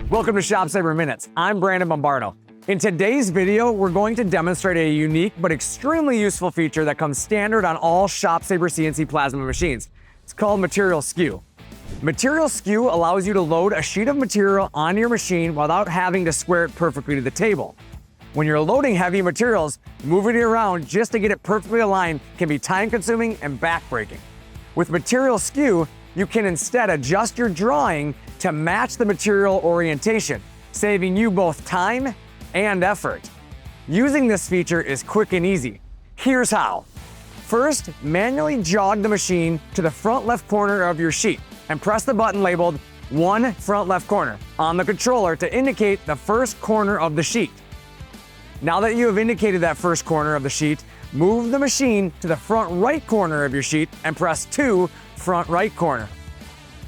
Welcome to ShopSabre Minutes. I'm Brandon Bombardo. In today's video, we're going to demonstrate a unique but extremely useful feature that comes standard on all ShopSabre CNC Plasma machines. It's called Material Skew. Material Skew allows you to load a sheet of material on your machine without having to square it perfectly to the table. When you're loading heavy materials, moving it around just to get it perfectly aligned can be time-consuming and back-breaking. With Material Skew, you can instead adjust your drawing to match the material orientation, saving you both time and effort. Using this feature is quick and easy. Here's how. First, manually jog the machine to the front left corner of your sheet and press the button labeled 1 front left corner on the controller to indicate the first corner of the sheet. Now that you have indicated that first corner of the sheet, move the machine to the front right corner of your sheet and press 2 front right corner.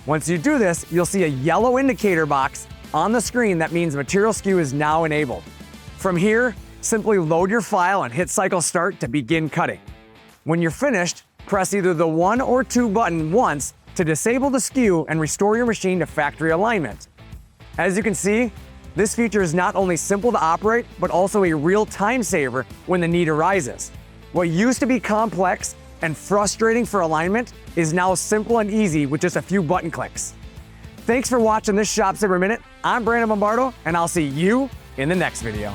Once you do this, you'll see a yellow indicator box on the screen that means Material Skew is now enabled. From here, simply load your file and hit cycle start to begin cutting. When you're finished, press either the 1 or 2 button once to disable the skew and restore your machine to factory alignment. As you can see, this feature is not only simple to operate, but also a real time saver when the need arises. What used to be complex and frustrating for alignment is now simple and easy with just a few button clicks. Thanks for watching this ShopSabre Minute. I'm Brandon Bombardo, and I'll see you in the next video.